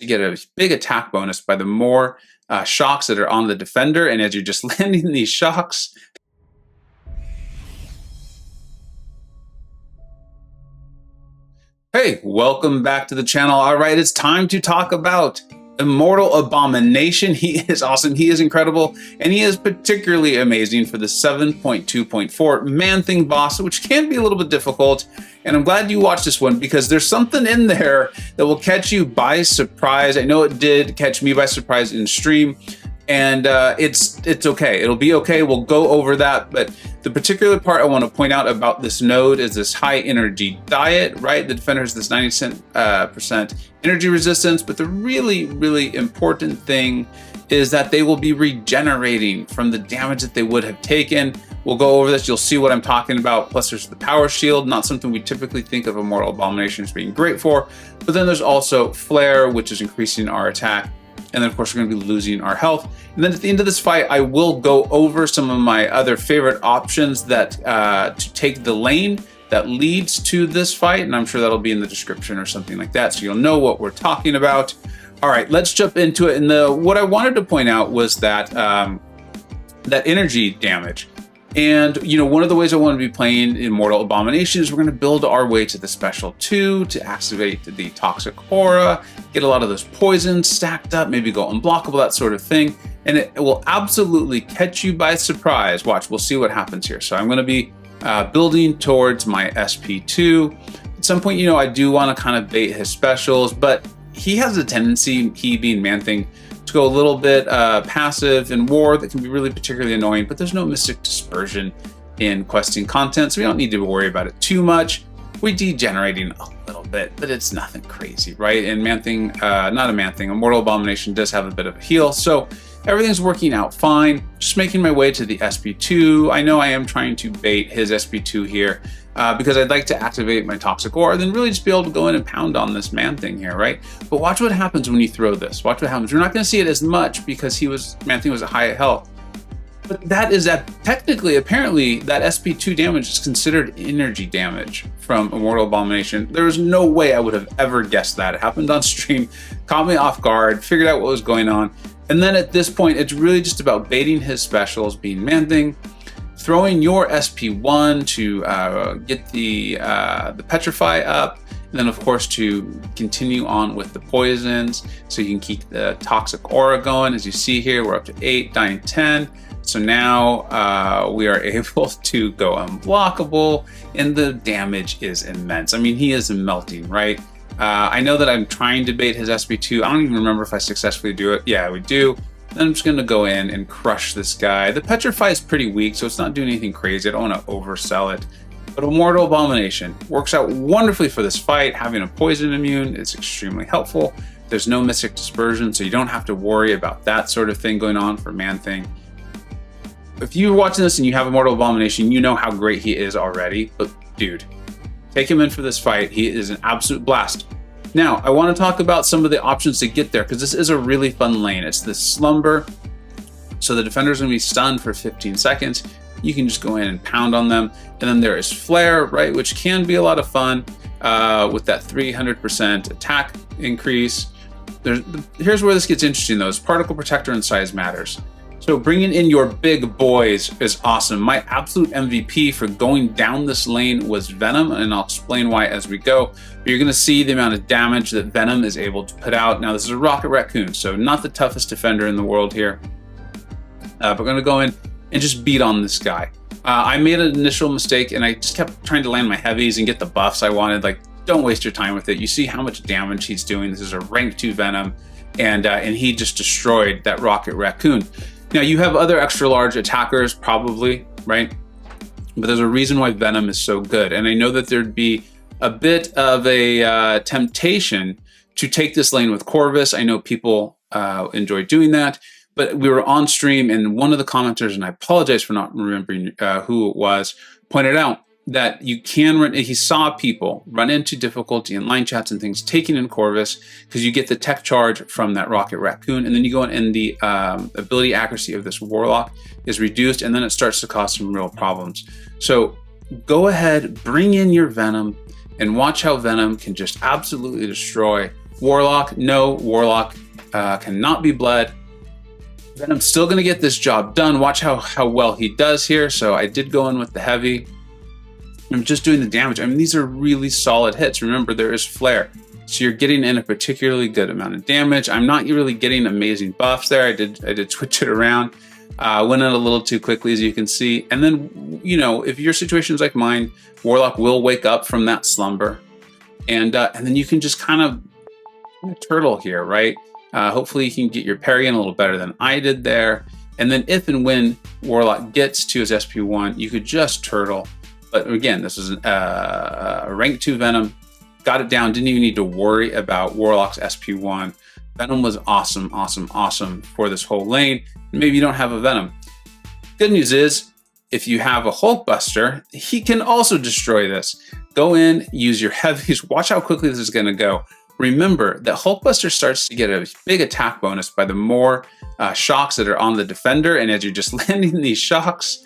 You get a big attack bonus by the more shocks that are on the defender, and as you're just landing these shocks, hey, welcome back to the channel. All right, it's time to talk about Immortal Abomination. He is awesome, he is incredible, and he is particularly amazing for the 7.2.4 Man-Thing boss, which can be a little bit difficult. And I'm glad you watched this one because there's something in there that will catch you by surprise. I know it did catch me by surprise in stream, and it's okay. It'll be okay. We'll go over that. But the particular part I want to point out about this node is this high energy diet, right? The defender has this 90% energy resistance, but the really important thing is that they will be regenerating from the damage that they would have taken. We'll go over this, you'll see what I'm talking about. Plus there's the power shield, not something we typically think of Immortal Abomination as being great for, but then there's also Flare, which is increasing our attack. And then of course we're gonna be losing our health. And then at the end of this fight, I will go over some of my other favorite options that to take the lane that leads to this fight. And I'm sure that'll be in the description or something like that, so you'll know what we're talking about. All right, let's jump into it. And what I wanted to point out was that that energy damage. And you know, one of the ways I want to be playing Immortal Abomination is we're going to build our way to the special 2 to activate the toxic aura, get a lot of those poisons stacked up, maybe go unblockable, that sort of thing. And it will absolutely catch you by surprise. Watch, we'll see what happens here. So I'm going to be building towards my SP2. At some point, you know, I do want to kind of bait his specials, but he has a tendency, he being Man-Thing, to go a little bit passive in war that can be really particularly annoying, but there's no Mystic Dispersion in questing content, so we don't need to worry about it too much. We're degenerating a little bit, but it's nothing crazy, right? And Man-Thing, not a Man-Thing, Immortal Abomination does have a bit of a heal, so everything's working out fine. Just making my way to the SP2. I know I am trying to bait his SP2 here because I'd like to activate my Toxic Aura, then really just be able to go in and pound on this Man-Thing here, right? But watch what happens when you throw this. Watch what happens. We're not going to see it as much because Man-Thing was at high health. But that is technically, apparently, that SP2 damage is considered energy damage from Immortal Abomination. There was no way I would have ever guessed that. It happened on stream, caught me off guard, figured out what was going on. And then at this point, it's really just about baiting his specials, being Man-Thing, throwing your SP1 to get the Petrify up, and then of course to continue on with the poisons, so you can keep the Toxic Aura going. As you see here, we're up to 8, dying 10. So now we are able to go unblockable, and the damage is immense. I mean, he is melting, right? I know that I'm trying to bait his SP2. I don't even remember if I successfully do it. Yeah, we do. Then I'm just gonna go in and crush this guy. The Petrify is pretty weak, so it's not doing anything crazy. I don't wanna oversell it. But Immortal Abomination works out wonderfully for this fight. Having a poison immune is extremely helpful. There's no Mystic Dispersion, so you don't have to worry about that sort of thing going on for Man-Thing. If you're watching this and you have Immortal Abomination, you know how great he is already, but dude, take him in for this fight. He is an absolute blast. Now, I want to talk about some of the options to get there because this is a really fun lane. It's the Slumber. So the defender's going to be stunned for 15 seconds. You can just go in and pound on them. And then there is Flare, right, which can be a lot of fun with that 300% attack increase. Here's where this gets interesting though, is Particle Protector and size matters. So bringing in your big boys is awesome. My absolute MVP for going down this lane was Venom, and I'll explain why as we go. But you're gonna see the amount of damage that Venom is able to put out. Now this is a Rocket Raccoon, so not the toughest defender in the world here. But we're gonna go in and just beat on this guy. I made an initial mistake and I just kept trying to land my heavies and get the buffs I wanted. Like, don't waste your time with it. You see how much damage he's doing. This is a rank 2 Venom, and he just destroyed that Rocket Raccoon. Now you have other extra large attackers probably, right? But there's a reason why Venom is so good. And I know that there'd be a bit of a temptation to take this lane with Corvus. I know people enjoy doing that, but we were on stream and one of the commenters, and I apologize for not remembering who it was, pointed out that you can run, he saw people run into difficulty in line chats and things taking in Corvus because you get the tech charge from that Rocket Raccoon, and then you go in and the ability accuracy of this Warlock is reduced, and then it starts to cause some real problems. So go ahead, bring in your Venom, and watch how Venom can just absolutely destroy Warlock, no, Warlock cannot be bled. Venom's still going to get this job done. Watch how well he does here. So I did go in with the heavy. I'm just doing the damage. I mean, these are really solid hits. Remember, there is flare. So you're getting in a particularly good amount of damage. I'm not really getting amazing buffs there. I did switch it around. Went in a little too quickly, as you can see. And then, you know, if your situation is like mine, Warlock will wake up from that slumber. And then you can just kind of turtle here, right? Hopefully you can get your parry in a little better than I did there. And then if and when Warlock gets to his SP1, you could just turtle. But again, this is a rank 2 Venom. Got it down, didn't even need to worry about Warlock's SP1. Venom was awesome, awesome, awesome for this whole lane. Maybe you don't have a Venom. Good news is, if you have a Hulkbuster, he can also destroy this. Go in, use your heavies, watch how quickly this is gonna go. Remember that Hulkbuster starts to get a big attack bonus by the more shocks that are on the defender, and as you're just landing these shocks,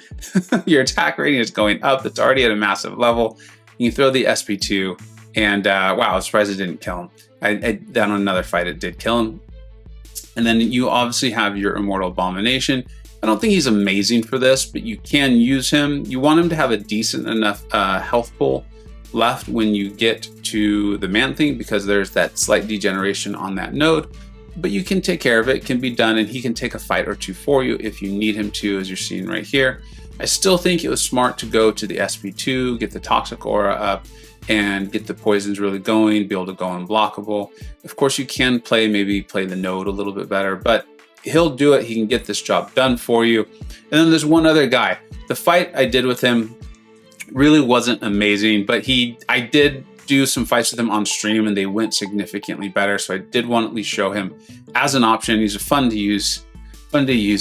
your attack rating is going up. It's already at a massive level. You can throw the SP2, and wow, I was surprised it didn't kill him. On another fight, it did kill him. And then you obviously have your Immortal Abomination. I don't think he's amazing for this, but you can use him. You want him to have a decent enough health pool left when you get to the ManThing, because there's that slight degeneration on that node, but you can take care of it. It can be done, and he can take a fight or two for you if you need him to, as you're seeing right here. I still think it was smart to go to the SP2, get the toxic aura up, and get the poisons really going, be able to go unblockable. Of course, you can maybe play the node a little bit better, but he'll do it. He can get this job done for you. And then there's one other guy. The fight I did with him really wasn't amazing, but I did do some fights with him on stream, and they went significantly better. So I did want to at least show him as an option. He's a fun to use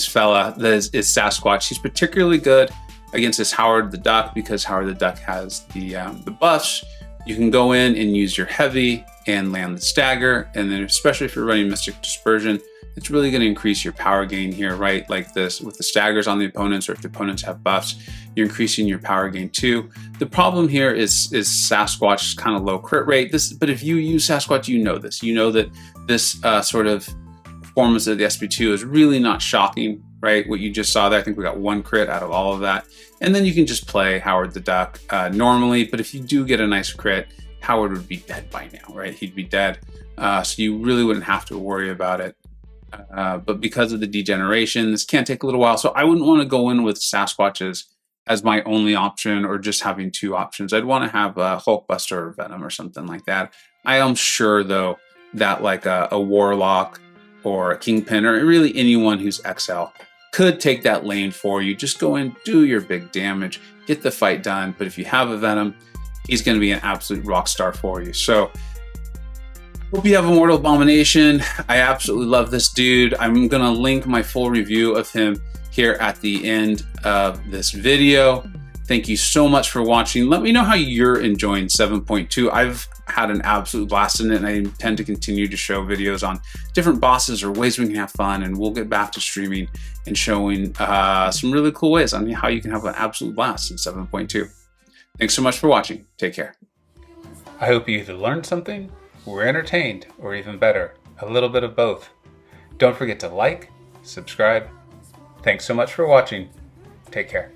fella. That is Sasquatch. He's particularly good against this Howard the Duck, because Howard the Duck has the buffs. You can go in and use your heavy and land the stagger, and then especially if you're running Mystic Dispersion, it's really going to increase your power gain here, right? Like this with the staggers on the opponents, or if the opponents have buffs, you're increasing your power gain too. The problem here is Sasquatch's kind of low crit rate. But if you use Sasquatch, you know this. You know that this sort of performance of the SP2 is really not shocking, right? What you just saw there, I think we got 1 crit out of all of that. And then you can just play Howard the Duck normally, but if you do get a nice crit, Howard would be dead by now, right? He'd be dead. So you really wouldn't have to worry about it. But because of the degeneration, this can take a little while. So I wouldn't want to go in with Sasquatches as my only option, or just having 2 options. I'd want to have a Hulkbuster or Venom or something like that. I am sure, though, that like a Warlock or a Kingpin, or really anyone who's XL, could take that lane for you. Just go in, do your big damage, get the fight done. But if you have a Venom, he's going to be an absolute rock star for you. So hope you have Immortal Abomination. I absolutely love this dude. I'm going to link my full review of him here at the end of this video. Thank you so much for watching. Let me know how you're enjoying 7.2. I've had an absolute blast in it, and I intend to continue to show videos on different bosses or ways we can have fun, and we'll get back to streaming and showing some really cool ways on how you can have an absolute blast in 7.2. Thanks so much for watching. Take care. I hope you either learned something, were entertained, or even better, a little bit of both. Don't forget to like, subscribe. Thanks so much for watching. Take care.